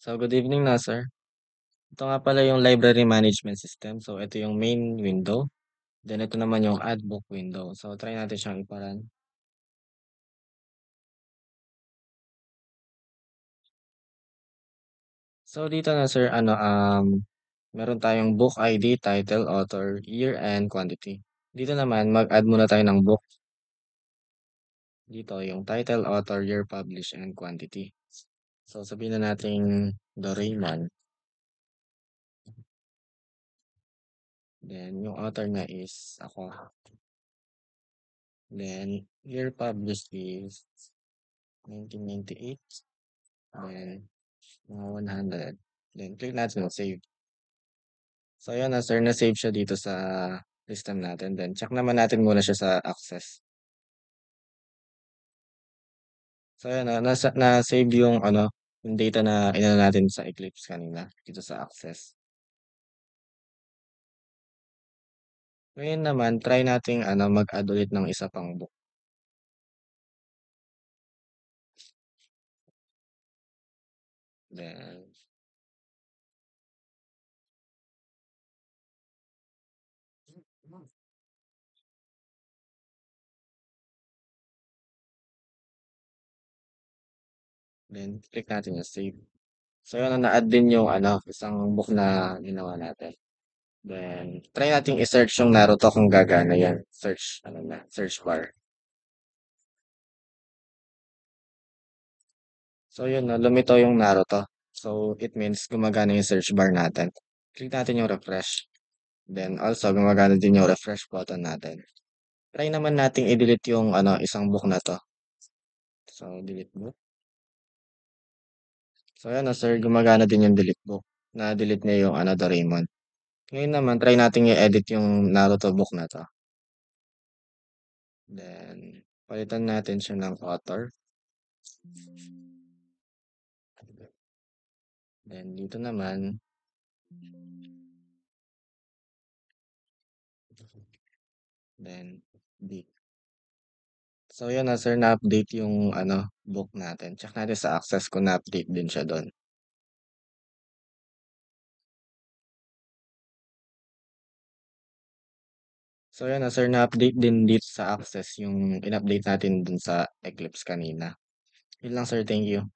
So, good evening na, sir. Ito nga pala yung library management system. So, ito yung main window. Then, ito naman yung add book window. So, try natin siyang iparun. So, dito na, sir, meron tayong book ID, title, author, year, and quantity. Dito naman, mag-add muna tayo ng book. Dito, yung title, author, year, publish, and quantity. So, sabihin na natin Doraemon. Then, yung author na is ako. Then, year published is 1998. Then, mga 100. Then, click natin yung save. So, ayan na, sir, na-save siya dito sa system natin. Then, check naman natin muna siya sa access. So, ayan na-save yung, yung data na inano natin sa Eclipse kanina, dito sa access. Ngayon naman, try nating, mag-add ulit ng isa pang book. Then, click natin yung save. So, yun, na-add din yung, isang book na ginawa natin. Then, try nating i-search yung Naruto kung gagana yan. Search, search bar. So, yun, no, lumitaw yung Naruto. So, it means gumagana yung search bar natin. Click natin yung refresh. Then, also, gumagana din yung refresh button natin. Try naman nating i-delete yung, isang book na to. So, delete book. So, yun, no, sir, gumagana din yung delete book. Na-delete niya yung, Doraemon. Ngayon naman, try nating i-edit yung Naruto book na to. Then, palitan natin siya ng author. Then, dito naman, then, D. So, yun na, sir, na-update yung, book natin. Check natin sa access kung na-update din siya doon. So, yun na, sir, na-update din dito sa access yung in-update natin dun sa Eclipse kanina. Yun lang, sir. Thank you.